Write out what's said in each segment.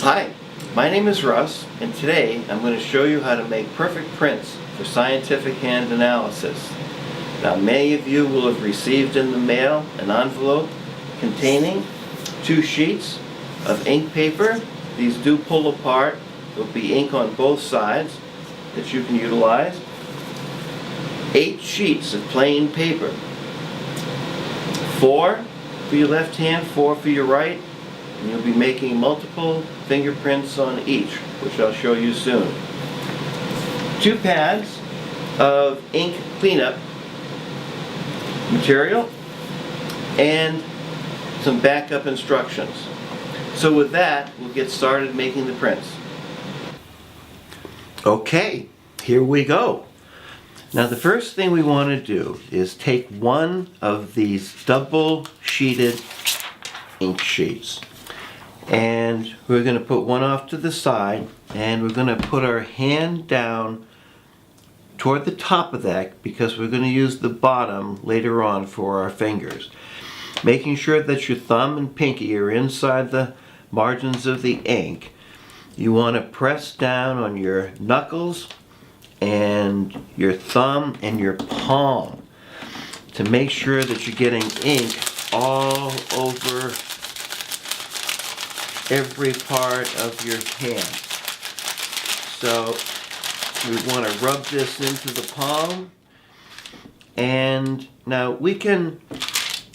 Hi, my name is Russ, and today I'm going to show you how to make perfect prints for scientific hand analysis. Now, many of you will have received in the mail an envelope containing 2 sheets of ink paper. These do pull apart. There'll be ink on both sides that you can utilize. 8 sheets of plain paper. 4 for your left hand, 4 for your right. And you'll be making multiple fingerprints on each, which I'll show you soon. 2 pads of ink cleanup material and some backup instructions. So with that, we'll get started making the prints. Okay, here we go. Now the first thing we want to do is take one of these double sheeted ink sheets. And we're going to put one off to the side, and we're going to put our hand down toward the top of that because we're going to use the bottom later on for our fingers. Making sure that your thumb and pinky are inside the margins of the ink. You want to press down on your knuckles and your thumb and your palm to make sure that you're getting ink all over every part of your hand. So we want to rub this into the palm, and now we can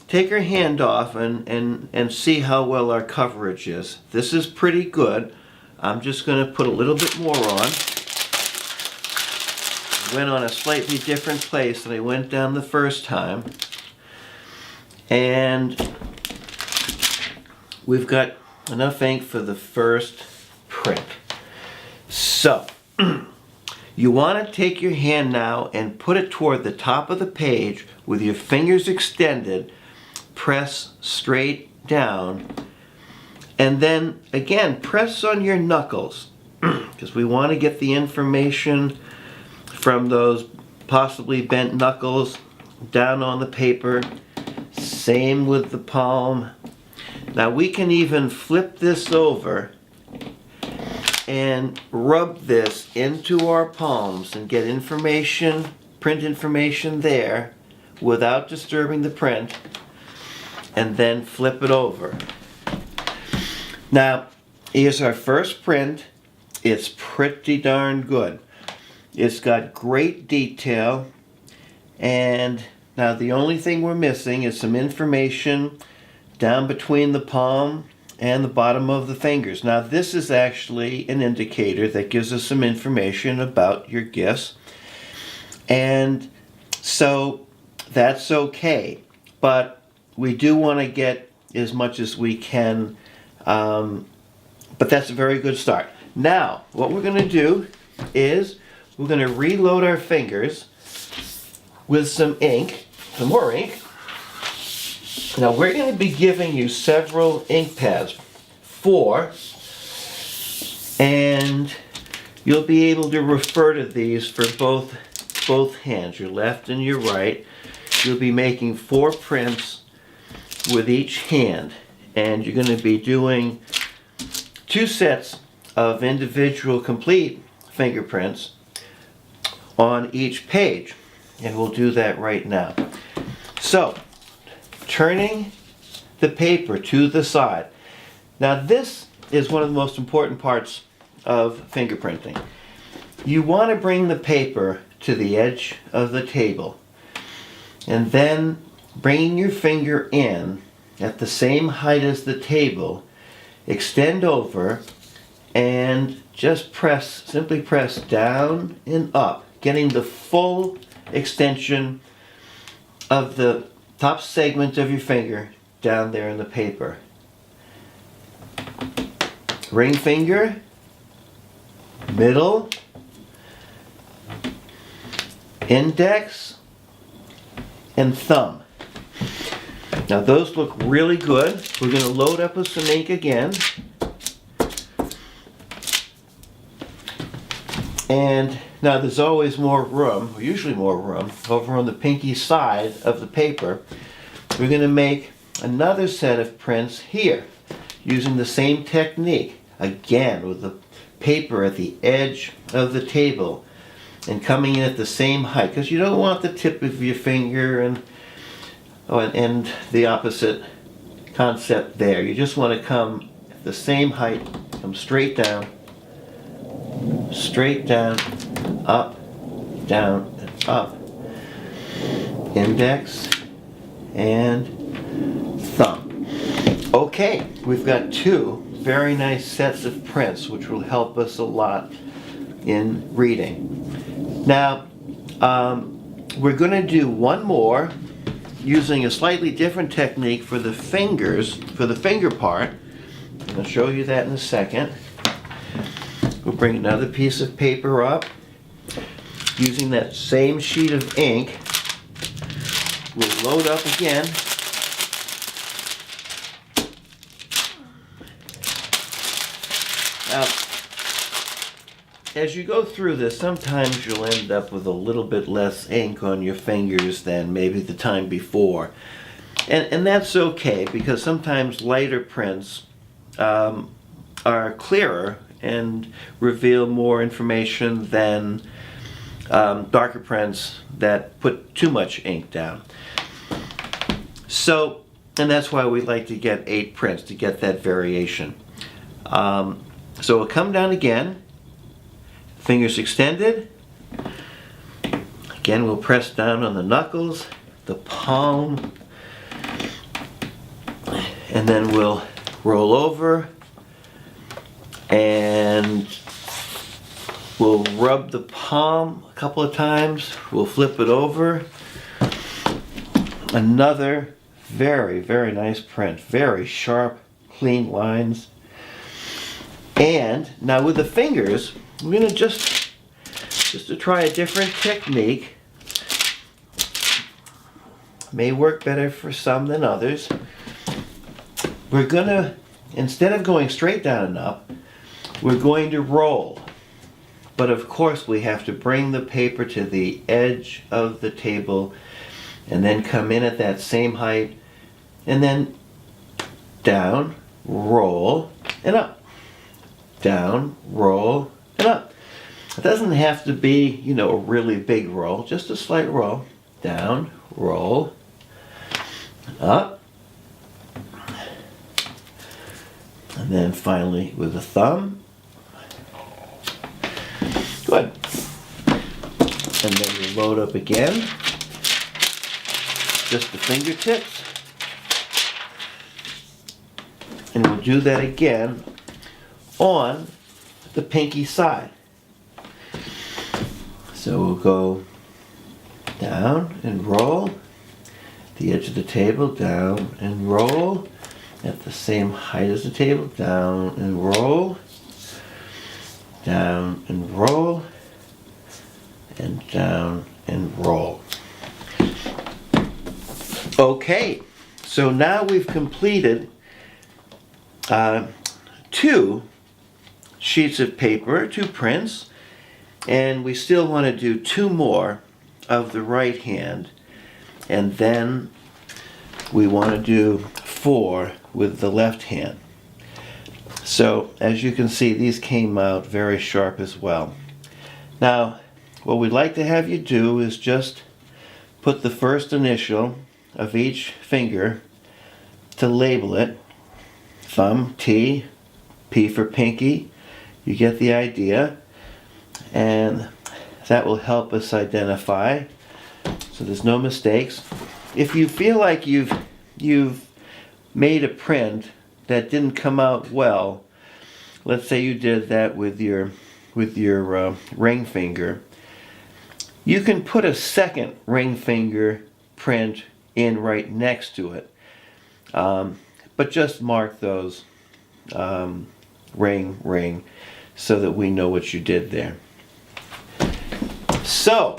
take our hand off and see how well our coverage is. This is pretty good. I'm just going to put a little bit more on. Went on a slightly different place than I went down the first time, and we've got enough ink for the first print. So you want to take your hand now and put it toward the top of the page with your fingers extended. Press straight down, and then again press on your knuckles because we want to get the information from those possibly bent knuckles down on the paper. Same with the palm. Now we can even flip this over and rub this into our palms and get information, print information there without disturbing the print, and then flip it over. Now here's our first print. It's pretty darn good. It's got great detail, and now the only thing we're missing is some information down between the palm and the bottom of the fingers. Now this is actually an indicator that gives us some information about your gifts, and so that's okay, but we do want to get as much as we can, but that's a very good start. Now what we're going to do is we're going to reload our fingers with some ink, some more ink. Now we're going to be giving you several ink pads, 4, and you'll be able to refer to these for both hands, your left and your right. You'll be making 4 prints with each hand, and you're going to be doing 2 sets of individual complete fingerprints on each page, and we'll do that right now. So turning the paper to the side. Now this is one of the most important parts of fingerprinting. You want to bring the paper to the edge of the table, and then bringing your finger in at the same height as the table, extend over and just press, simply press down and up, getting the full extension of the top segment of your finger down there in the paper. Ring finger, middle, index, and thumb. Now those look really good. We're going to load up with some ink again. And now there's always more room, or usually more room, over on the pinky side of the paper. We're going to make another set of prints here using the same technique. again with the paper at the edge of the table and coming in at the same height, because you don't want the tip of your finger and the opposite concept there. You just want to come at the same height, come straight down, up, down, and up. Index and thumb. Okay, we've got two very nice sets of prints which will help us a lot in reading. Now, we're going to do one more using a slightly different technique for the fingers, for the finger part. I'll show you that in a second. We'll bring another piece of paper up. Using that same sheet of ink, we'll load up again. Now, as you go through this, sometimes you'll end up with a little bit less ink on your fingers than maybe the time before. And that's okay, because sometimes lighter prints are clearer and reveal more information than darker prints that put too much ink down. So, and that's why we like to get 8 prints, to get that variation. So we'll come down again, fingers extended. Again, we'll press down on the knuckles, the palm, and then we'll roll over and we'll rub the palm a couple of times. We'll flip it over. Another very, very nice print. Very sharp, clean lines. And now with the fingers, we're going to just to try a different technique. May work better for some than others. We're going to, instead of going straight down and up, we're going to roll. But of course we have to bring the paper to the edge of the table and then come in at that same height and then down, roll, and up. Down, roll, and up. It doesn't have to be, you know, a really big roll, just a slight roll. Down, roll, up. And then finally with the thumb. Good. And then we load up again. Just the fingertips. And we'll do that again on the pinky side. So we'll go down and roll, the edge of the table, down and roll, at the same height as the table, down and roll, down and roll, and down and roll. Okay, so now we've completed 2 sheets of paper, 2 prints, and we still want to do 2 more of the right hand, and then we want to do 4 with the left hand. So as you can see, these came out very sharp as well. Now what we'd like to have you do is just put the first initial of each finger to label it. Thumb, T, P for pinky. You get the idea, and that will help us identify so there's no mistakes. If you feel like you've made a print that didn't come out well, let's say you did that with your ring finger, you can put a second ring finger print in right next to it, but just mark those ring so that we know what you did there. So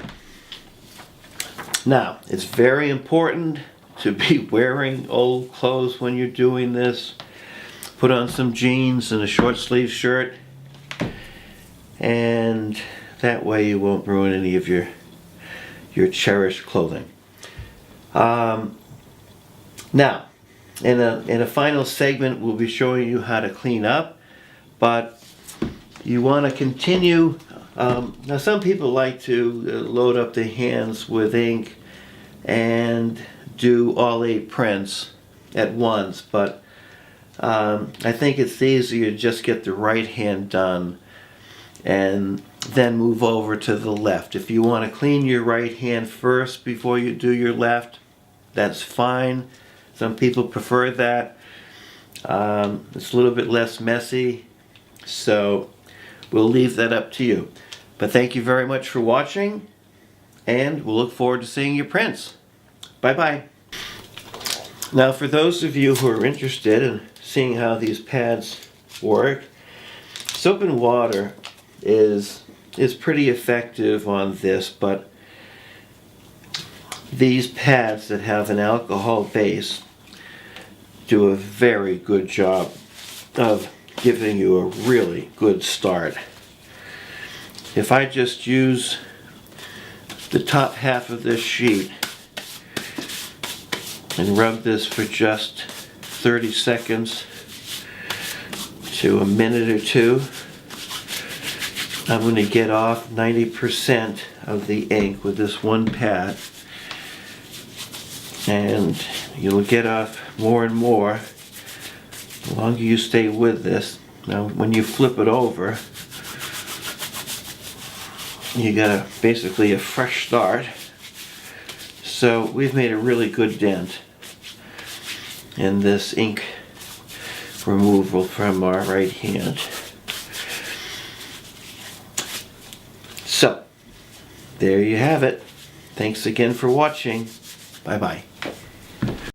now it's very important to be wearing old clothes when you're doing this. Put on some jeans and a short sleeve shirt, and that way you won't ruin any of your cherished clothing. Now in a final segment we'll be showing you how to clean up, but you want to continue. Now some people like to load up their hands with ink and do all 8 prints at once, but I think it's easier to just get the right hand done and then move over to the left. If you want to clean your right hand first before you do your left, that's fine. Some people prefer that. It's a little bit less messy, so we'll leave that up to you. But thank you very much for watching, and we'll look forward to seeing your prints. Bye-bye. Now, for those of you who are interested in seeing how these pads work, soap and water is pretty effective on this, but these pads that have an alcohol base do a very good job of giving you a really good start. If I just use the top half of this sheet and rub this for just 30 seconds to a minute or two, I'm going to get off 90% of the ink with this one pad, and you'll get off more and more the longer you stay with this. Now when you flip it over, you got basically a fresh start. So we've made a really good dent in this ink removal from our right hand. So there you have it. Thanks again for watching. Bye-bye.